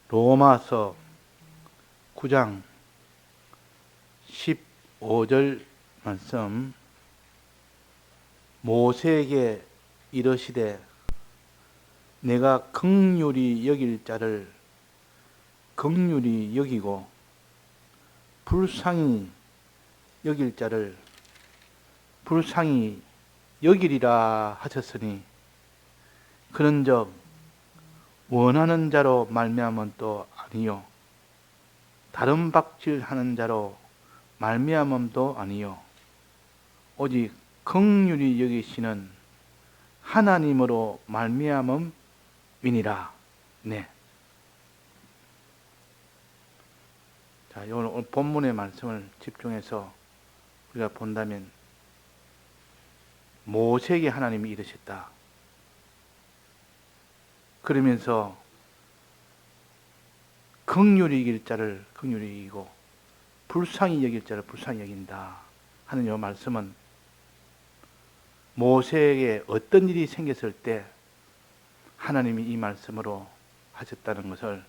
로마서 9장 15절 말씀. 모세에게 이르시되 내가 긍휼히 여길 자를 긍휼히 여기고 불쌍히 여길 자를 불쌍히 여기리라 하셨으니, 그런즉 원하는 자로 말미암은 또 아니요 다른 박질하는 자로 말미암음도 아니요 오직 긍휼히 여기시는 하나님으로 말미암음이니라. 네. 자, 오늘 본문의 말씀을 집중해서 우리가 본다면, 모세에게 하나님이 이르셨다. 그러면서 긍휼히 여길 자를 긍휼히 여기고 불쌍히 여길 자를 불쌍히 여긴다 하는 이 말씀은, 모세에게 어떤 일이 생겼을 때 하나님이 이 말씀으로 하셨다는 것을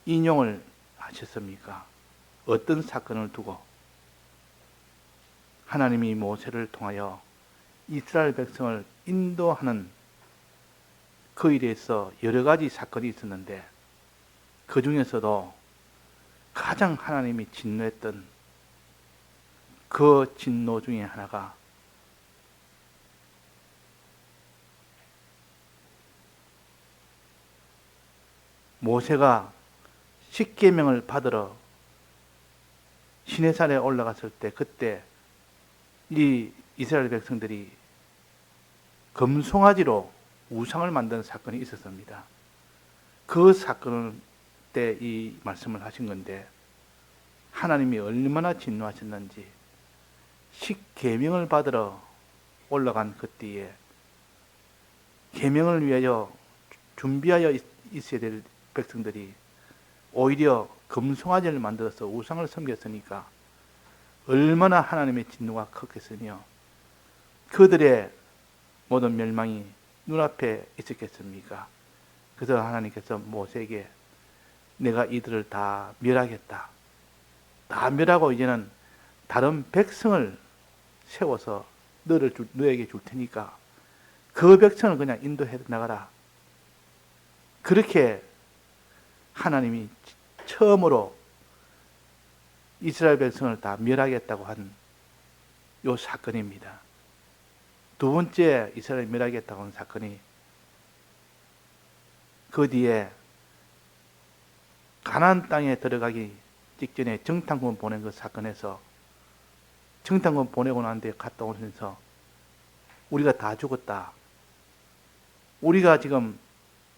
인용을 하셨습니까? 어떤 사건을 두고 하나님이 모세를 통하여 이스라엘 백성을 인도하는 그 일에서 여러 가지 사건이 있었는데, 그 중에서도 가장 하나님이 진노했던 그 진노 중에 하나가 모세가 십계명을 받으러 시내산에 올라갔을 때, 그때 이 이스라엘 백성들이 금송아지로 우상을 만드는 사건이 있었습니다. 그 사건 때 이 말씀을 하신 건데, 하나님이 얼마나 진노하셨는지, 십계명을 받으러 올라간 그때에 계명을 위하여 준비하여 있어야 될 백성들이 오히려 금송아지를 만들어서 우상을 섬겼으니까 얼마나 하나님의 진노가 컸겠으며 그들의 모든 멸망이 눈앞에 있었겠습니까? 그래서 하나님께서 모세에게 내가 이들을 다 멸하겠다. 다 멸하고 이제는 다른 백성을 세워서 너에게 줄 테니까 그 백성을 그냥 인도해 나가라. 그렇게 하나님이 처음으로 이스라엘 백성을 다 멸하겠다고 한 요 사건입니다. 두 번째 이스라엘 멸하겠다고 한 사건이, 그 뒤에 가나안 땅에 들어가기 직전에 정탐꾼 보낸 그 사건에서, 정탐꾼 보내고 난 뒤에 갔다 오면서 우리가 다 죽었다. 우리가 지금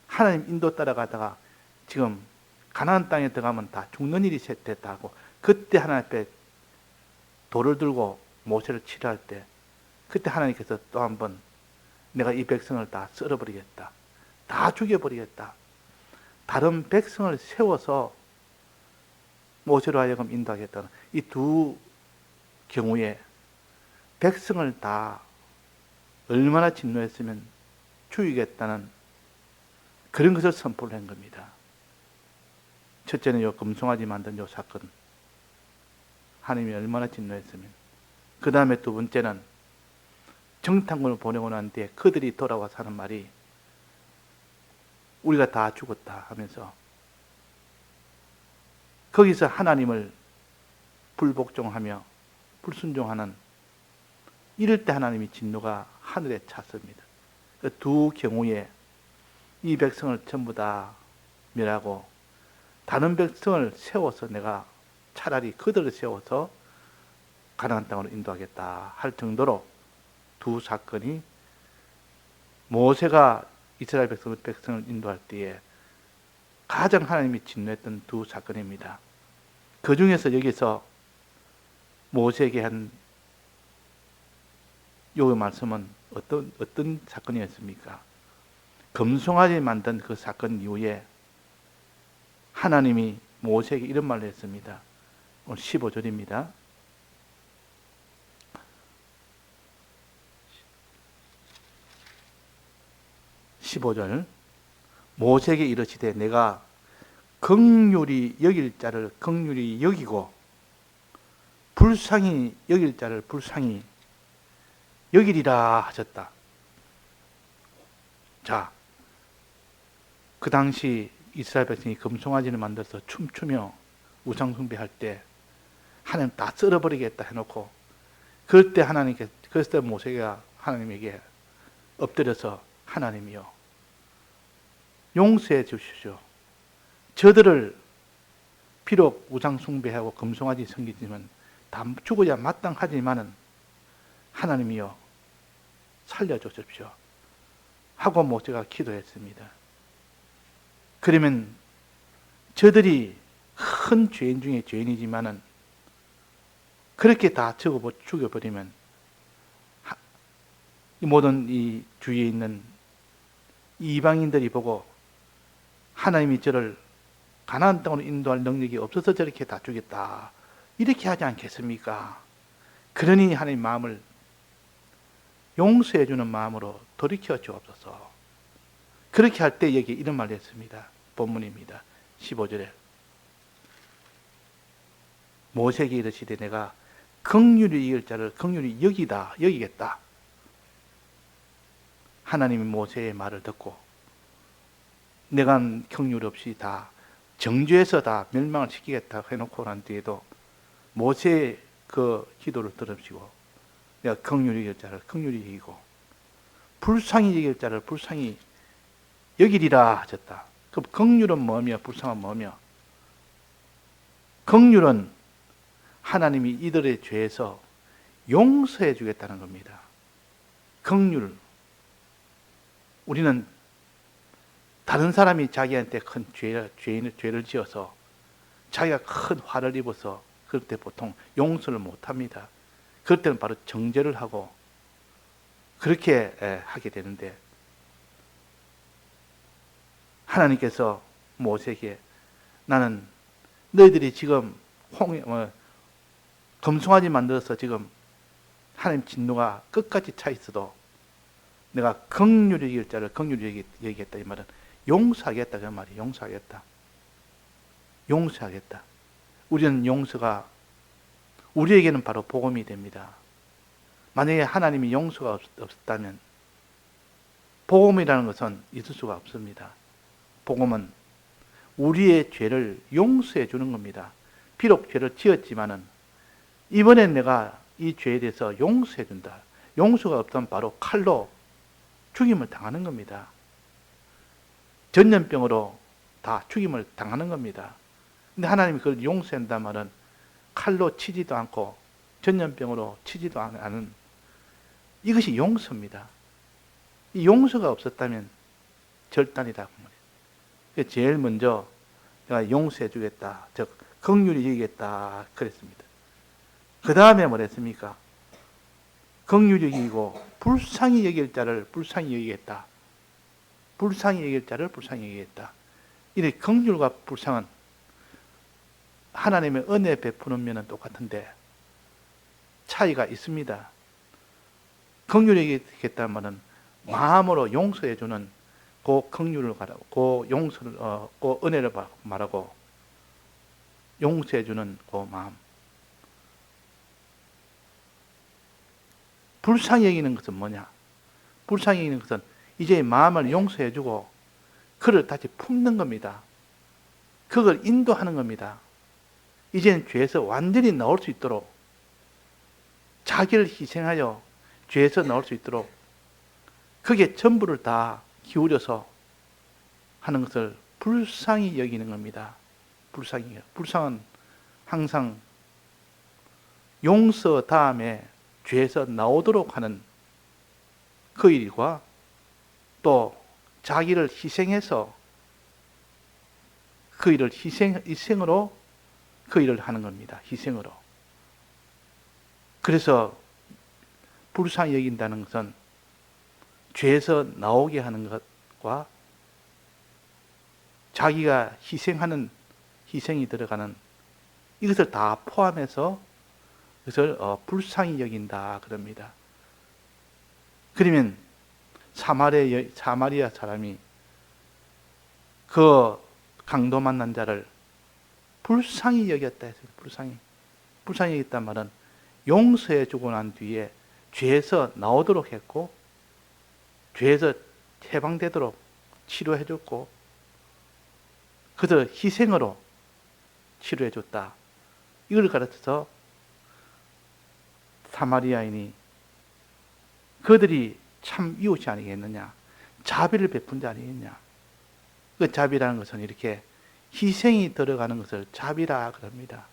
하나님 인도 따라가다가 지금 가나안 땅에 들어가면 다 죽는 일이 됐다고, 그때 하나님 앞에 돌을 들고 모세를 치료할 때, 그때 하나님께서 또 한 번 내가 이 백성을 다 썰어버리겠다. 다 죽여버리겠다. 다른 백성을 세워서 모세로 하여금 인도하겠다는 이 두 경우에 백성을 다 얼마나 진노했으면 죽이겠다는 그런 것을 선포를 한 겁니다. 첫째는 요 금송아지 만든 요 사건, 하나님이 얼마나 진노했으면. 그 다음에 두 번째는 정탐꾼을 보내고 난 뒤에 그들이 돌아와서 하는 말이 우리가 다 죽었다 하면서, 거기서 하나님을 불복종하며 불순종하는, 이럴 때 하나님이 진노가 하늘에 찼습니다. 그 두 경우에 이 백성을 전부 다 멸하고 다른 백성을 세워서 내가 차라리 그들을 세워서 가나안 땅으로 인도하겠다 할 정도로 두 사건이, 모세가 이스라엘 백성을 인도할 때에 가장 하나님이 진노했던 두 사건입니다. 그 중에서 여기서 모세에게 한 요 말씀은 어떤 사건이었습니까? 금송아지 만든 그 사건 이후에 하나님이 모세에게 이런 말을 했습니다. 오늘 15절입니다. 15절 모세에게 이르시되 내가 긍휼히 여길 자를 긍휼히 여기고 불쌍히 여길 자를 불쌍히 여기리라 하셨다. 자, 그 당시 이스라엘 백성이 금송아지를 만들어서 춤추며 우상숭배할 때 하나님 다 썰어버리겠다 해놓고, 그럴 때 그래서 모세가 하나님에게 엎드려서 하나님이요, 용서해 주십시오. 저들을 비록 우상숭배하고 금송아지 섬기지만 다 죽어야 마땅하지만은 하나님이요, 살려주십시오 하고 모세가 기도했습니다. 그러면 저들이 큰 죄인 중에 죄인이지만은 그렇게 다 죽여버리면 이 모든 이 주위에 있는 이방인들이 보고 하나님이 저를 가나안 땅으로 인도할 능력이 없어서 저렇게 다 죽였다, 이렇게 하지 않겠습니까? 그러니 하나님 마음을 용서해 주는 마음으로 돌이켜 주옵소서. 그렇게 할 때 여기 이런 말을 했습니다. 본문입니다. 15절에 모세에게 이르시되 내가 긍휼히 여길 자를 긍휼히 여기겠다. 하나님이 모세의 말을 듣고 내가 긍휼 없이 다 정죄해서 다 멸망을 시키겠다 해놓고 난 뒤에도 모세의 그 기도를 들으시고 내가 긍휼히 여길 자를 긍휼히 여기고 불쌍히 여길 자를 불쌍히 여기리라 하셨다. 그 긍휼은 뭐며 불쌍은 뭐며? 긍휼은 하나님이 이들의 죄에서 용서해 주겠다는 겁니다. 긍휼. 우리는 다른 사람이 자기한테 큰 죄를 지어서 자기가 큰 화를 입어서 그럴 때 보통 용서를 못합니다. 그럴 때는 바로 정죄를 하고 그렇게 하게 되는데, 하나님께서 모세에게 나는 너희들이 지금 금송아지 만들어서 지금 하나님 진노가 끝까지 차 있어도 내가 긍휼히 여길 자를 긍휼히 여기겠다, 이 말은 용서하겠다 그 말이. 용서하겠다. 우리는 용서가 우리에게는 바로 복음이 됩니다. 만약에 하나님이 용서가 없었다면 복음이라는 것은 있을 수가 없습니다. 복음은 우리의 죄를 용서해 주는 겁니다. 비록 죄를 지었지만은 이번엔 내가 이 죄에 대해서 용서해 준다. 용서가 없다면 바로 칼로 죽임을 당하는 겁니다. 전염병으로 다 죽임을 당하는 겁니다. 근데 하나님이 그걸 용서한다는 말은 칼로 치지도 않고 전염병으로 치지도 않은, 이것이 용서입니다. 이 용서가 없었다면 절단이다. 제일 먼저 내가 용서해 주겠다, 즉 긍휼히 여기겠다 그랬습니다. 그 다음에 뭐랬습니까? 긍휼히 여기고 불쌍히 여길 자를 불쌍히 여기겠다. 불쌍히 여길 자를 불쌍히 여기겠다. 이렇게 긍휼과 불쌍은 하나님의 은혜 베푸는 면은 똑같은데 차이가 있습니다. 긍휼히 여기겠다는 말은 마음으로 용서해 주는 그 긍휼을 말하고, 그 용서를 그 은혜를 말하고 용서해 주는 그 마음. 불쌍히 여기는 것은 뭐냐? 불쌍히 여기는 것은 이제 마음을 용서해 주고 그를 다시 품는 겁니다. 그걸 인도하는 겁니다. 이제는 죄에서 완전히 나올 수 있도록 자기를 희생하여 죄에서 나올 수 있도록 그게 전부를 다 기울여서 하는 것을 불쌍히 여기는 겁니다. 불쌍은 항상 용서 다음에 죄에서 나오도록 하는 그 일과 또 자기를 희생해서 그 일을 희생으로 그 일을 하는 겁니다. 희생으로. 그래서 불쌍히 여긴다는 것은 죄에서 나오게 하는 것과 자기가 희생하는 희생이 들어가는 이것을 다 포함해서 그것을 불쌍히 여긴다 그럽니다. 그러면 사마리아 사람이 그 강도 만난 자를 불쌍히 여겼다 했어요. 불쌍히 여겼단 말은 용서해 주고 난 뒤에 죄에서 나오도록 했고, 죄에서 해방되도록 치료해 줬고, 그들 희생으로 치료해 줬다. 이걸 가르쳐서 사마리아인이 그들이 참 이웃이 아니겠느냐, 자비를 베푼 자 아니겠냐. 그 자비라는 것은 이렇게 희생이 들어가는 것을 자비라 그럽니다.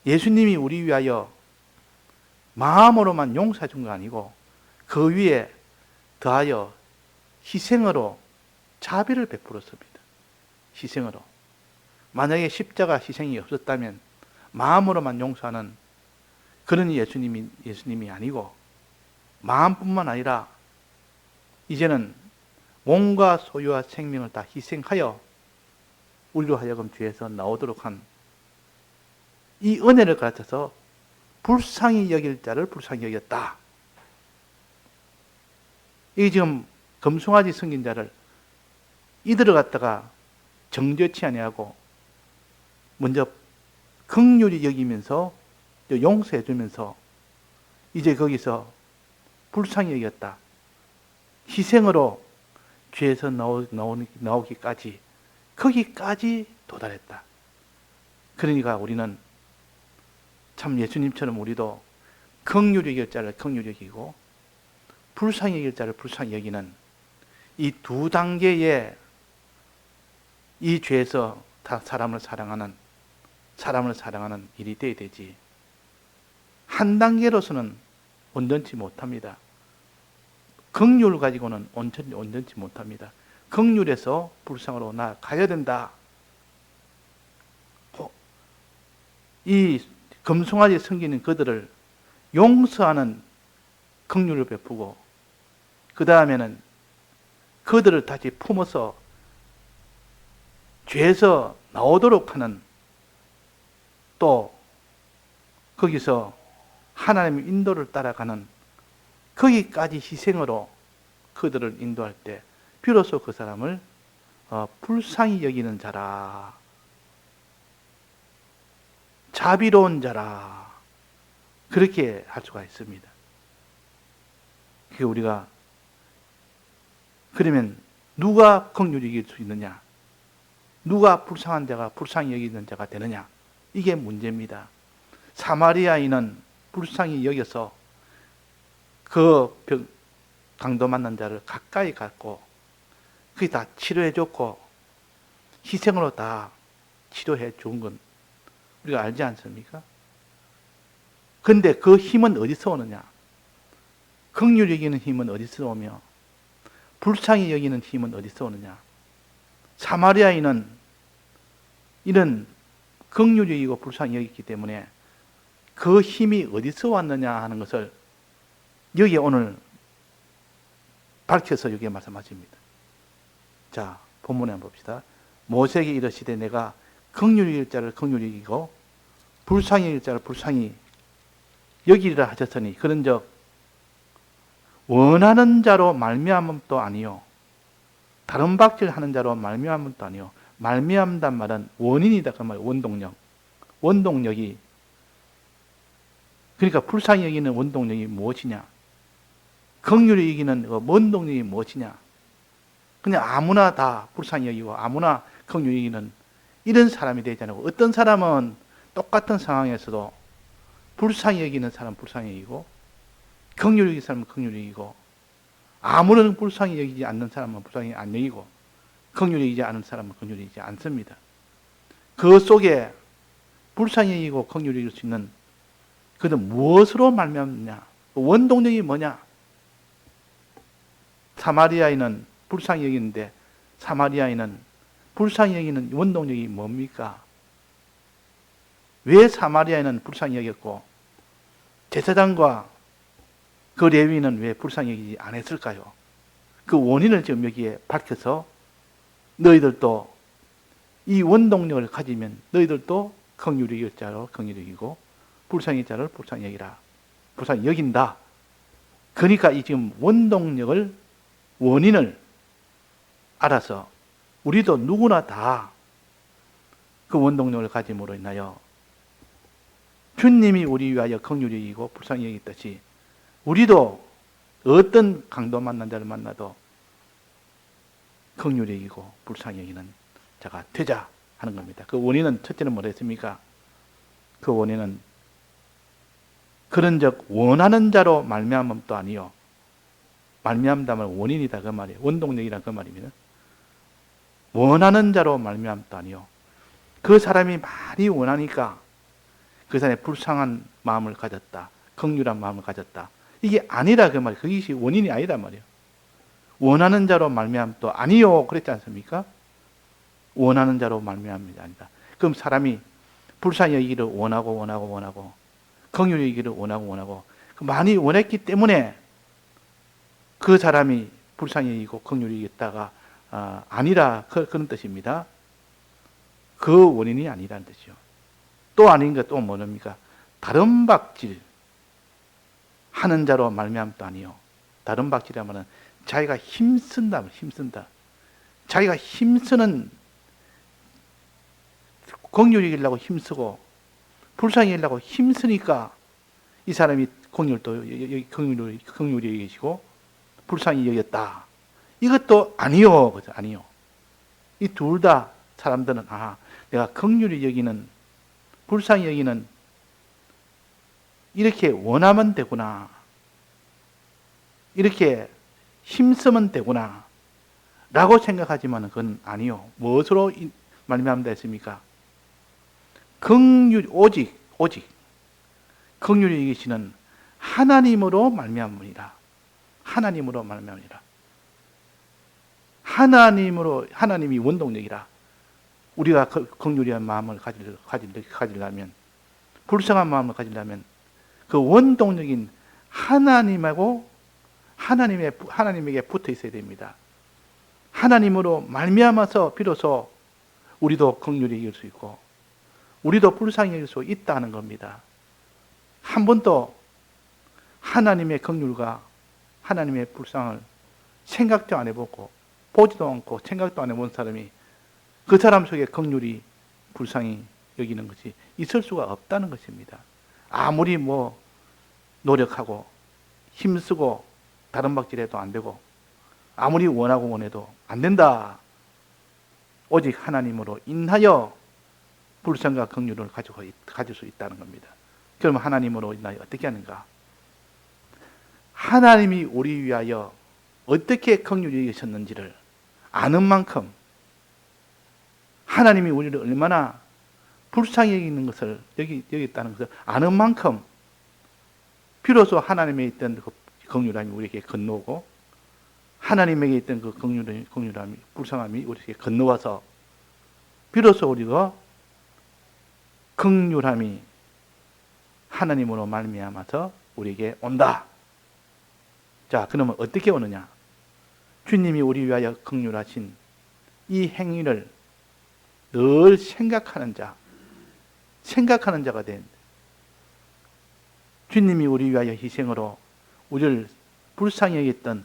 예수님이 우리 위하여 마음으로만 용서해 준 거 아니고 그 위에 더하여 희생으로 자비를 베풀었습니다. 희생으로. 만약에 십자가 희생이 없었다면 마음으로만 용서하는 그런 예수님이 아니고, 마음뿐만 아니라 이제는 몸과 소유와 생명을 다 희생하여 우리로 하여금 죄에서 나오도록 한 이 은혜를 가르쳐서 불쌍히 여길 자를 불쌍히 여겼다. 이 지금 금송아지 섬긴 자를 이들을 갖다가 정죄치 아니하고 먼저 긍휼히 여기면서 용서해 주면서 이제 거기서 불쌍히 여겼다. 희생으로 죄에서 나오기까지 거기까지 도달했다. 그러니까 우리는 참 예수님처럼 우리도 긍휼히 여길 자를 긍휼히 여기고 불쌍히 여길 자를 불쌍히 여기는 이 두 단계의 이 죄에서 다 사람을 사랑하는 일이 돼야 되지. 한 단계로서는 온전치 못합니다. 긍휼을 가지고는 온전치 못합니다. 긍휼에서 불쌍으로 나아가야 된다. 이 금송아지 섬기는 그들을 용서하는 긍휼을 베푸고, 그 다음에는 그들을 다시 품어서 죄에서 나오도록 하는, 또 거기서 하나님의 인도를 따라가는 거기까지 희생으로 그들을 인도할 때 비로소 그 사람을 불쌍히 여기는 자라, 자비로운 자라, 그렇게 할 수가 있습니다. 그게 우리가, 그러면 누가 긍휼히 여길 수 있느냐, 누가 불쌍한 자가 불쌍히 여기는 자가 되느냐, 이게 문제입니다. 사마리아인은 불쌍히 여겨서 그 강도 만난 자를 가까이 갔고, 그게 다 치료해 줬고 희생으로 다 치료해 준 건 우리가 알지 않습니까? 근데 그 힘은 어디서 오느냐? 긍휼히 여기는 힘은 어디서 오며 불쌍히 여기는 힘은 어디서 오느냐? 사마리아인은 이런 긍휼히 여기고 불쌍히 여기기 때문에 그 힘이 어디서 왔느냐 하는 것을 여기에 오늘 밝혀서 여기에 말씀하십니다. 자, 본문에 한번 봅시다. 모세에게 이르시되 내가 긍휼히 여길 자를 긍휼히 여기고 불쌍히 여길 자를 불쌍히 여기리라 하셨으니 그런즉 원하는 자로 말미암음도 아니요 다른 박질하는 자로 말미암음도 아니요. 말미암단 말은 원인이다 그 말. 원동력이 그러니까 불쌍히 여기는 원동력이 무엇이냐? 긍휼히 여기는 원동력이 무엇이냐? 그냥 아무나 다 불쌍히 여기고 아무나 긍휼히 여기는 이런 사람이 되지 않고, 어떤 사람은 똑같은 상황에서도 불쌍히 여기는 사람 불쌍히 여기고 긍휼히 여기는 사람은 긍휼히 여기고, 아무런 불쌍히 여기지 않는 사람은 불쌍히 안 여기고 긍휼히 여기지 않은 사람은 긍휼히 여기지 않습니다. 그 속에 불쌍히 여기고 긍휼히 여길 수 있는 그것은 무엇으로 말미암느냐? 원동력이 뭐냐? 사마리아인은 불쌍히 여기는데 사마리아인은 불쌍히 여기는 원동력이 뭡니까? 왜 사마리아인은 불쌍히 여겼고 제사장과 그 레위인은 왜 불쌍히 여기지 않았을까요? 그 원인을 지금 여기에 밝혀서 너희들도 이 원동력을 가지면 너희들도 긍휼히 여길 자로 긍휼히 여기고 불쌍히 자를 불쌍히 여기라. 불쌍히 여긴다. 그러니까 이 지금 원동력을 원인을 알아서 우리도 누구나 다 그 원동력을 가짐으로 인하여 주님이 우리 위하여 긍휼히 여기고 불쌍히 여기듯이 우리도 어떤 강도 만난 자를 만나도 긍휼히 여기고 불쌍히 여기는 자가 되자 하는 겁니다. 그 원인은 첫째는 뭐랬습니까? 그 원인은 그런즉 원하는 자로 말미암음도 아니요 말미암다면 원인이다 그 말이에요. 원동력이라 그 말입니다. 원하는 자로 말미암음도 아니요 그 사람이 많이 원하니까 그 사람이 불쌍한 마음을 가졌다. 긍휼한 마음을 가졌다. 이게 아니라 그 말이에요. 그것이 원인이 아니다 말이에요. 원하는 자로 말미암음도 아니요 그랬지 않습니까? 원하는 자로 말미암음이 아니다. 그럼 사람이 불쌍히 여기기를 원하고 긍휼히 여기기를 원하고 많이 원했기 때문에 그 사람이 불쌍히 여기고 긍휼히 여겼다가 아니라 그런 뜻입니다. 그 원인이 아니라는 뜻이요. 또 아닌 것 또 뭐랍니까? 다른 박질 하는 자로 말미암음도 아니요. 다른 박질이라면 자기가 힘쓴다. 자기가 힘쓰는 긍휼히 여기려고 힘쓰고 불쌍히 여기려고 힘쓰니까 이 사람이 긍휼히 여기시고 불쌍히 여겼다. 이것도 아니요. 그죠? 아니요. 이 둘 다 사람들은 내가 긍휼히 여기는 불쌍히 여기는 이렇게 원하면 되구나. 이렇게 힘쓰면 되구나. 라고 생각하지만 그건 아니요. 무엇으로 말미암다 했습니까? 오직 긍휼히 여기시는 하나님으로 말미암으니라. 하나님으로 말미암으니라. 하나님이 원동력이라. 우리가 긍휼한 마음을 가지려면 불쌍한 마음을 가지려면 그 원동력인 하나님에게 붙어 있어야 됩니다. 하나님으로 말미암아서 비로소 우리도 긍휼히 여길 수 있고 우리도 불쌍히 여길 수 있다는 겁니다. 한 번도 하나님의 긍휼과 하나님의 불쌍을 생각도 안 해보고 보지도 않고 생각도 안 해본 사람이 그 사람 속에 긍휼히 불쌍히 여기는 것이 있을 수가 없다는 것입니다. 아무리 노력하고 힘쓰고 다른 박질해도 안 되고 아무리 원해도 안 된다. 오직 하나님으로 인하여 불쌍과 긍휼을 가질 수 있다는 겁니다. 그러면 하나님으로 인하여 어떻게 하는가? 하나님이 우리 위하여 어떻게 긍휼히 여기셨는지를 아는 만큼 하나님이 우리를 얼마나 불쌍히 여기는 것을 여겼다는 것을 아는 만큼 비로소 하나님에 있던 그 긍휼함이 우리에게 건너오고 하나님에게 있던 그 긍휼함이 불쌍함이 우리에게 건너와서 비로소 우리가 긍휼함이 하나님으로 말미암아서 우리에게 온다. 자, 그러면 어떻게 오느냐? 주님이 우리 위하여 긍휼하신 이 행위를 늘 생각하는 자가 된 주님이 우리 위하여 희생으로 우리를 불쌍히 여겼던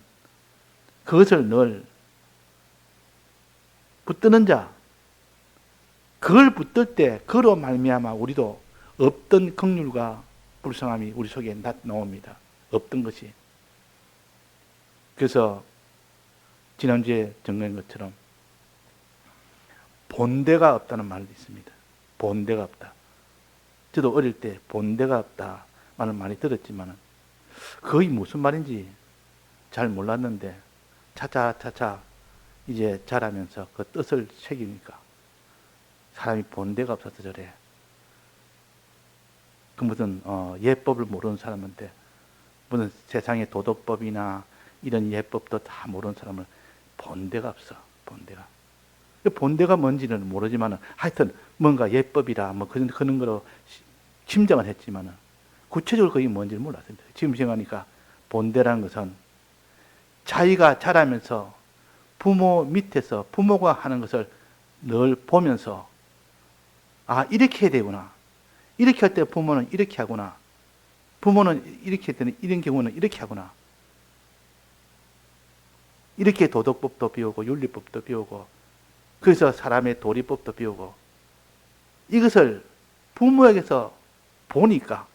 그것을 늘 붙드는 자, 그걸 붙들 때 그로 말미암아 우리도 없던 긍휼과 불쌍함이 우리 속에 나옵니다. 없던 것이. 그래서 지난주에 정리한 것처럼 본대가 없다는 말도 있습니다. 본대가 없다. 저도 어릴 때 본대가 없다 말을 많이 들었지만 그게 무슨 말인지 잘 몰랐는데 차차 이제 자라면서 그 뜻을 새기니까 사람이 본대가 없어서 저래. 그 무슨 예법을 모르는 사람한테 무슨 세상의 도덕법이나 이런 예법도 다 모르는 사람은 본대가 없어. 본대가 뭔지는 모르지만 하여튼 뭔가 예법이라 그런 거로 짐작은 했지만 구체적으로 그게 뭔지를 몰랐습니다. 지금 생각하니까 본대라는 것은 자기가 자라면서 부모 밑에서 부모가 하는 것을 늘 보면서 이렇게 해야 되구나. 이렇게 할 때 부모는 이렇게 하구나. 부모는 이렇게 할 때는 이런 경우는 이렇게 하구나. 이렇게 도덕법도 배우고 윤리법도 배우고 그래서 사람의 도리법도 배우고, 이것을 부모에게서 보니까,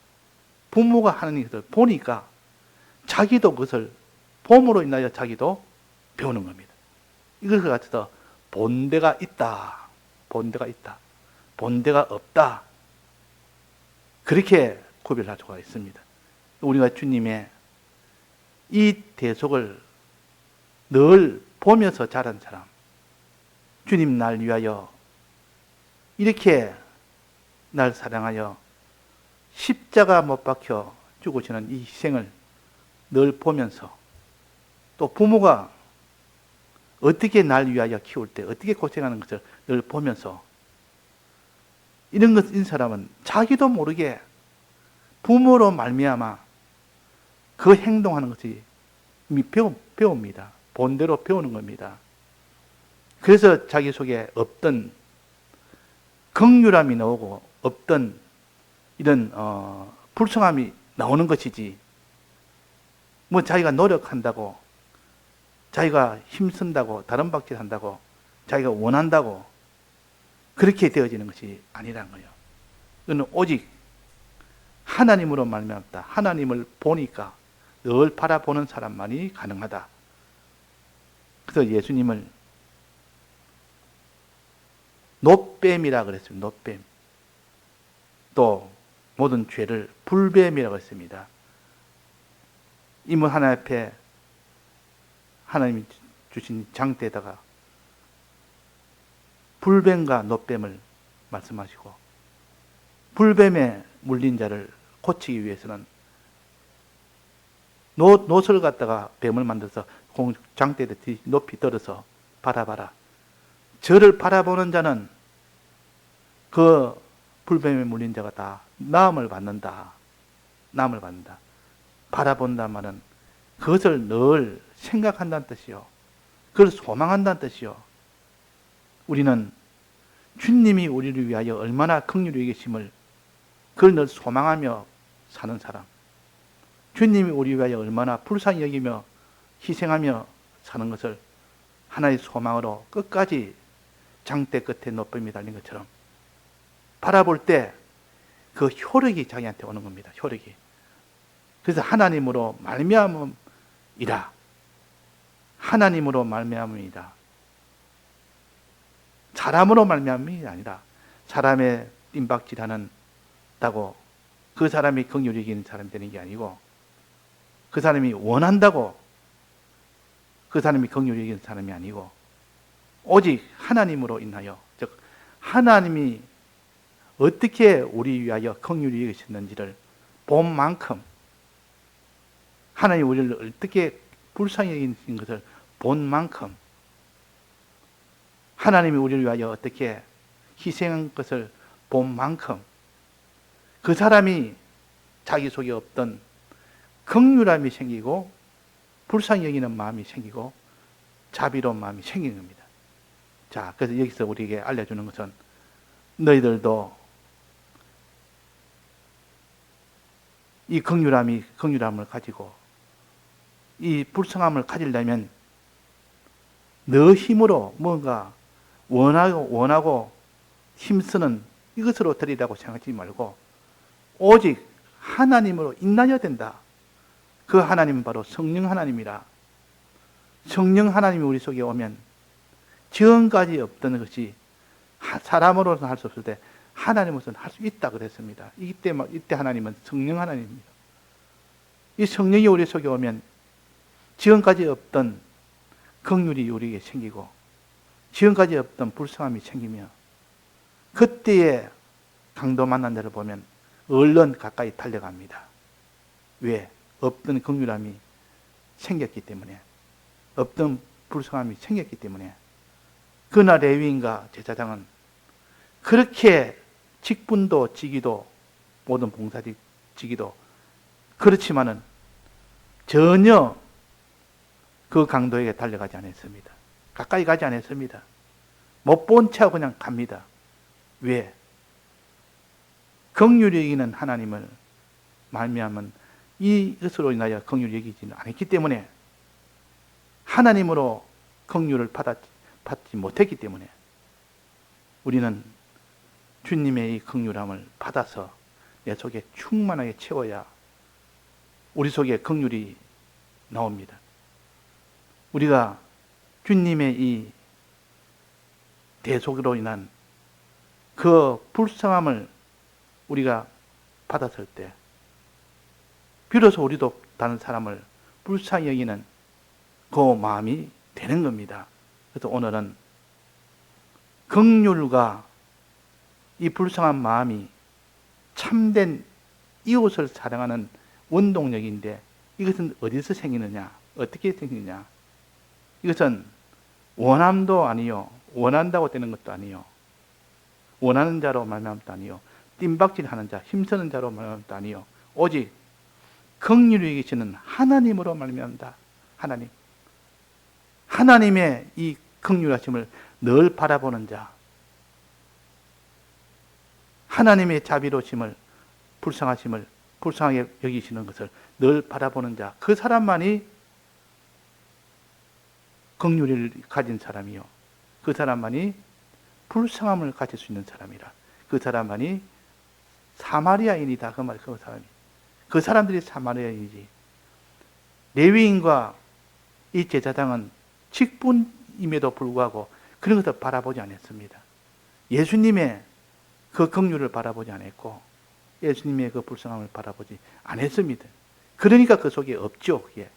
부모가 하는 것을 보니까 자기도 그것을 봄으로 인하여 자기도 배우는 겁니다. 이것을 가지고 본대가 있다, 본대가 있다, 본대가 없다, 그렇게 구별할 수가 있습니다. 우리가 주님의 이 대속을 늘 보면서 자란 사람, 주님 날 위하여 이렇게 날 사랑하여 십자가 못 박혀 죽으시는 이 희생을 늘 보면서, 또 부모가 어떻게 날 위하여 키울 때 어떻게 고생하는 것을 늘 보면서, 이런 사람은 자기도 모르게 부모로 말미암아 그 행동하는 것이 배웁니다. 본대로 배우는 겁니다. 그래서 자기 속에 없던 긍휼함이 나오고 없던 이런 불성함이 나오는 것이지, 뭐 자기가 노력한다고, 자기가 힘쓴다고, 다른 박질 한다고, 자기가 원한다고 그렇게 되어지는 것이 아니라는 거예요. 이거는 오직 하나님으로 말미암다. 하나님을 보니까 늘 바라보는 사람만이 가능하다. 그래서 예수님을 노뱀이라 그랬습니다. 노뱀. 또 모든 죄를 불뱀이라고 했습니다. 이문 하나 앞에 하나님이 주신 장대에다가 불뱀과 노뱀을 말씀하시고, 불뱀에 물린 자를 고치기 위해서는 노를 갖다가 뱀을 만들어서 장대에 높이 들어서 바라봐라. 저를 바라보는 자는 그 불뱀에 물린 자가 다 나음을 받는다. 나음을 받는다. 바라본다는 말은 그것을 늘 생각한다는 뜻이요, 그걸 소망한다는 뜻이요. 우리는 주님이 우리를 위하여 얼마나 긍휼히 계심을 그걸 늘 소망하며 사는 사람, 주님이 우리를 위하여 얼마나 불쌍히 여기며 희생하며 사는 것을 하나의 소망으로 끝까지 장대 끝에 노뱀이 달린 것처럼 바라볼 때 그 효력이 자기한테 오는 겁니다. 효력이. 그래서 하나님으로 말미암음이라. 하나님으로 말미암음이다. 사람으로 말미암음이 아니라, 사람의 뜀박질하는 다고 그 사람이 긍휼히 여기는 사람이 되는 게 아니고, 그 사람이 원한다고 그 사람이 긍휼히 여기는 사람이 아니고, 오직 하나님으로 인하여, 즉 하나님이 어떻게 우리 위하여 긍휼히 여기셨는지를 본 만큼, 하나님이 우리를 어떻게 불쌍히 여기신 것을 본 만큼, 하나님이 우리를 위하여 어떻게 희생한 것을 본 만큼, 그 사람이 자기 속에 없던 긍휼함이 생기고 불쌍히 여기는 마음이 생기고 자비로운 마음이 생기는 겁니다. 자, 그래서 여기서 우리에게 알려주는 것은, 너희들도 이 긍휼함을 가지고 이 불쌍함을 가지려면 너 힘으로 뭔가 원하고 힘쓰는 이것으로 드리라고 생각하지 말고, 오직 하나님으로 인하여야 된다. 그 하나님은 바로 성령 하나님이라. 성령 하나님이 우리 속에 오면 지금까지 없던 것이 사람으로는 할 수 없을 때 하나님으로서는 할 수 있다 그랬습니다. 이때 하나님은 성령 하나님입니다. 이 성령이 우리 속에 오면 지금까지 없던 긍휼이 우리에게 생기고, 지금까지 없던 불쌍함이 생기며, 그때에 강도 만난 데를 보면 얼른 가까이 달려갑니다. 왜? 없던 긍휼함이 생겼기 때문에, 없던 불쌍함이 생겼기 때문에. 그날 레위인과 제사장은 그렇게 직분도 지기도, 모든 봉사직 지기도 그렇지만은 전혀 그 강도에게 달려가지 않았습니다. 가까이 가지 않았습니다. 못 본 채 하고 그냥 갑니다. 왜? 긍휼히 여기는 하나님을 말미암은 이것으로 인하여 긍휼히 여기지는 않았기 때문에, 하나님으로 긍휼을 받지 못했기 때문에, 우리는 주님의 이 긍휼함을 받아서 내 속에 충만하게 채워야 우리 속에 긍휼이 나옵니다. 우리가 주님의 이 대속으로 인한 그 불쌍함을 우리가 받았을 때 비로소 우리도 다른 사람을 불쌍히 여기는 그 마음이 되는 겁니다. 그래서 오늘은 긍휼과 이 불쌍한 마음이 참된 이웃을 사랑하는 원동력인데 이것은 어디서 생기느냐? 어떻게 생기느냐? 이것은 원함도 아니요, 원한다고 되는 것도 아니요, 원하는 자로 말미암도 아니요, 뜀박질하는 자, 힘쓰는 자로 말미암도 아니요, 오직 긍휼히 계시는 하나님으로 말미암다. 하나님, 하나님의 이 긍휼하심을 늘 바라보는 자, 하나님의 자비로심을, 불쌍하심을, 불쌍하게 여기시는 것을 늘 바라보는 자, 그 사람만이 긍휼을 가진 사람이요, 그 사람만이 불쌍함을 가질 수 있는 사람이라. 그 사람만이 사마리아인이다. 그 말, 그 사람이. 그 사람들이 사마리아인이지. 레위인과 이 제사장은 직분임에도 불구하고 그런 것을 바라보지 않았습니다. 예수님의 그 긍휼을 바라보지 않았고 예수님의 그 불쌍함을 바라보지 않았습니다. 그러니까 그 속에 없죠. 그게.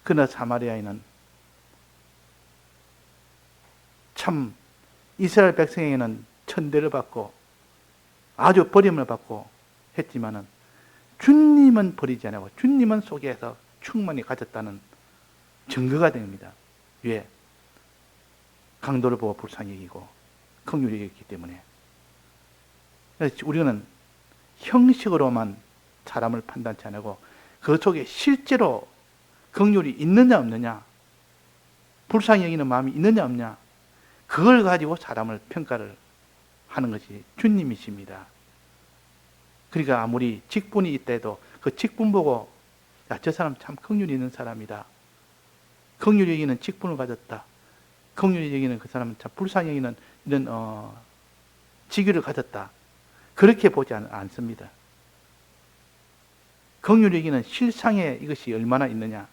그러나 사마리아인은 참 이스라엘 백성에게는 천대를 받고 아주 버림을 받고 했지만은 주님은 버리지 않고 주님은 속에서 충만히 가졌다는 증거가 됩니다. 왜? 강도를 보고 불쌍히 여기고 긍휼히 여겼기 때문에. 그래서 우리는 형식으로만 사람을 판단치 않고 그 속에 실제로 긍휼이 있느냐 없느냐, 불쌍히 여기는 마음이 있느냐 없느냐, 그걸 가지고 사람을 평가를 하는 것이 주님이십니다. 그러니까 아무리 직분이 있다 해도 그 직분 보고 야, 저 사람 참 긍휼이 있는 사람이다, 긍휼히 여기는 직분을 가졌다, 긍휼히 여기는 그 사람은 참 불쌍히 여기는 이런 직위를 가졌다, 그렇게 보지 않습니다. 긍휼히 여기는 실상에 이것이 얼마나 있느냐,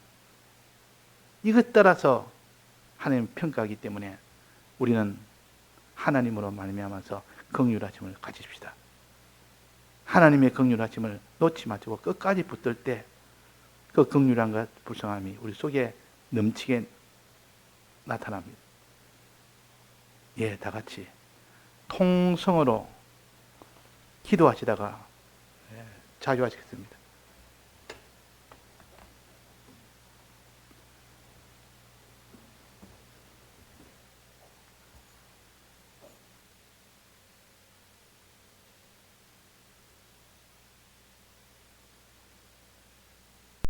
이것 따라서 하나님 평가하기 때문에 우리는 하나님으로 말미암아서 긍휼하심을 가지십시다. 하나님의 긍휼하심을 놓지 마시고 끝까지 붙들 때 그 긍휼함과 불쌍함이 우리 속에 넘치게 나타납니다. 예, 다 같이 통성으로 기도하시다가 자주 하시겠습니다.